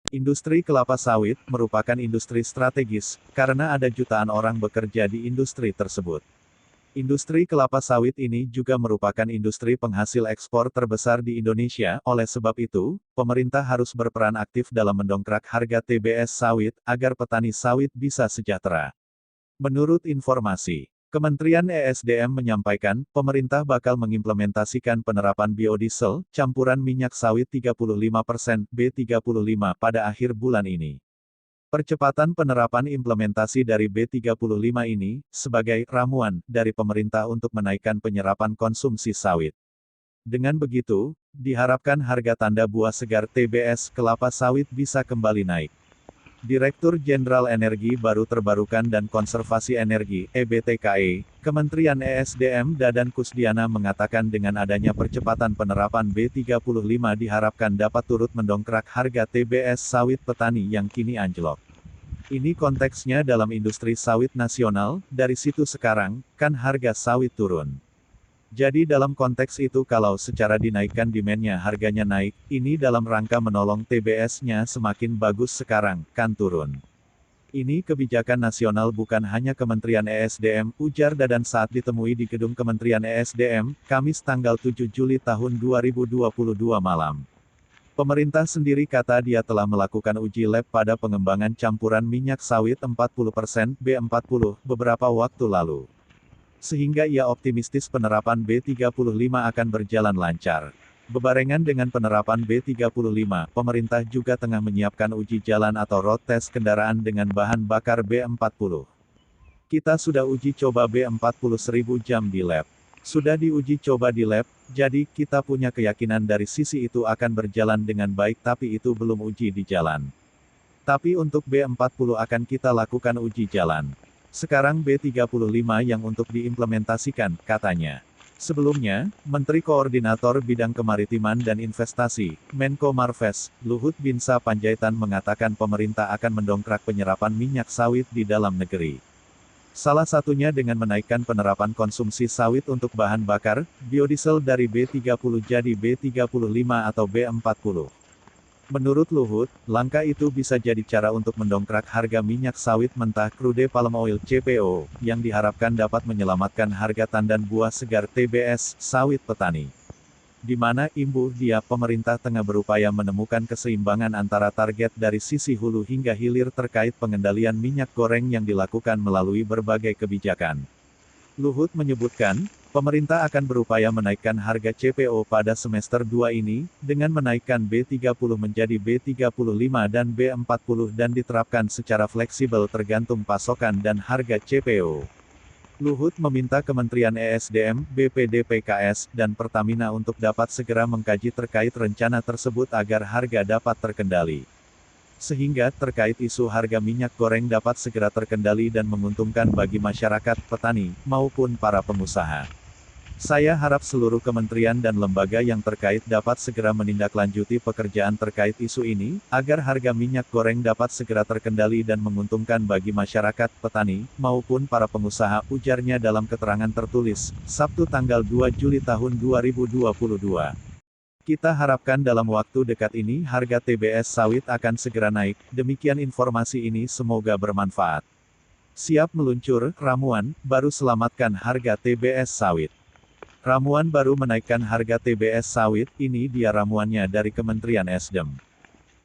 Industri kelapa sawit merupakan industri strategis, karena ada jutaan orang bekerja di industri tersebut. Industri kelapa sawit ini juga merupakan industri penghasil ekspor terbesar di Indonesia, oleh sebab itu, pemerintah harus berperan aktif dalam mendongkrak harga TBS sawit, agar petani sawit bisa sejahtera. Menurut informasi, Kementerian ESDM menyampaikan, pemerintah bakal mengimplementasikan penerapan biodiesel, campuran minyak sawit 35% B35 pada akhir bulan ini. Percepatan penerapan implementasi dari B35 ini, sebagai ramuan dari pemerintah untuk menaikkan penyerapan konsumsi sawit. Dengan begitu, diharapkan harga tanda buah segar TBS kelapa sawit bisa kembali naik. Direktur Jenderal Energi Baru Terbarukan dan Konservasi Energi, (EBTKE), Kementerian ESDM Dadan Kusdiana mengatakan dengan adanya percepatan penerapan B35 diharapkan dapat turut mendongkrak harga TBS sawit petani yang kini anjlok. Ini konteksnya dalam industri sawit nasional, dari situ sekarang, kan harga sawit turun. Jadi dalam konteks itu kalau secara dinaikkan demand-nya harganya naik, ini dalam rangka menolong TBS-nya semakin bagus sekarang, kan turun. Ini kebijakan nasional bukan hanya Kementerian ESDM, ujar Dadan saat ditemui di gedung Kementerian ESDM, Kamis tanggal 7 Juli tahun 2022 malam. Pemerintah sendiri kata dia telah melakukan uji lab pada pengembangan campuran minyak sawit 40% B40 beberapa waktu lalu. Sehingga ia optimistis penerapan B35 akan berjalan lancar. Bebarengan dengan penerapan B35, pemerintah juga tengah menyiapkan uji jalan atau road test kendaraan dengan bahan bakar B40. Kita sudah uji coba B40 1000 jam di lab. Sudah diuji coba di lab, jadi kita punya keyakinan dari sisi itu akan berjalan dengan baik tapi itu belum uji di jalan. Tapi untuk B40 akan kita lakukan uji jalan. Sekarang B35 yang untuk diimplementasikan, katanya. Sebelumnya, Menteri Koordinator Bidang Kemaritiman dan Investasi, Menko Marves, Luhut Binsar Panjaitan mengatakan pemerintah akan mendongkrak penyerapan minyak sawit di dalam negeri. Salah satunya dengan menaikkan penerapan konsumsi sawit untuk bahan bakar, biodiesel dari B30 jadi B35 atau B40. Menurut Luhut, langkah itu bisa jadi cara untuk mendongkrak harga minyak sawit mentah crude palm oil (CPO), yang diharapkan dapat menyelamatkan harga tandan buah segar TBS sawit petani. Di mana imbuh dia pemerintah tengah berupaya menemukan keseimbangan antara target dari sisi hulu hingga hilir terkait pengendalian minyak goreng yang dilakukan melalui berbagai kebijakan. Luhut menyebutkan, pemerintah akan berupaya menaikkan harga CPO pada semester 2 ini, dengan menaikkan B30 menjadi B35 dan B40 dan diterapkan secara fleksibel tergantung pasokan dan harga CPO. Luhut meminta Kementerian ESDM, BPDPKS, dan Pertamina untuk dapat segera mengkaji terkait rencana tersebut agar harga dapat terkendali. Sehingga terkait isu harga minyak goreng dapat segera terkendali dan menguntungkan bagi masyarakat, petani, maupun para pengusaha. Saya harap seluruh kementerian dan lembaga yang terkait dapat segera menindaklanjuti pekerjaan terkait isu ini, agar harga minyak goreng dapat segera terkendali dan menguntungkan bagi masyarakat, petani, maupun para pengusaha, ujarnya dalam keterangan tertulis, Sabtu tanggal 2 Juli tahun 2022. Kita harapkan dalam waktu dekat ini harga TBS sawit akan segera naik, demikian informasi ini semoga bermanfaat. Siap meluncur, ramuan, baru selamatkan harga TBS sawit. Ramuan baru menaikkan harga TBS sawit, ini dia ramuannya dari Kementerian ESDM.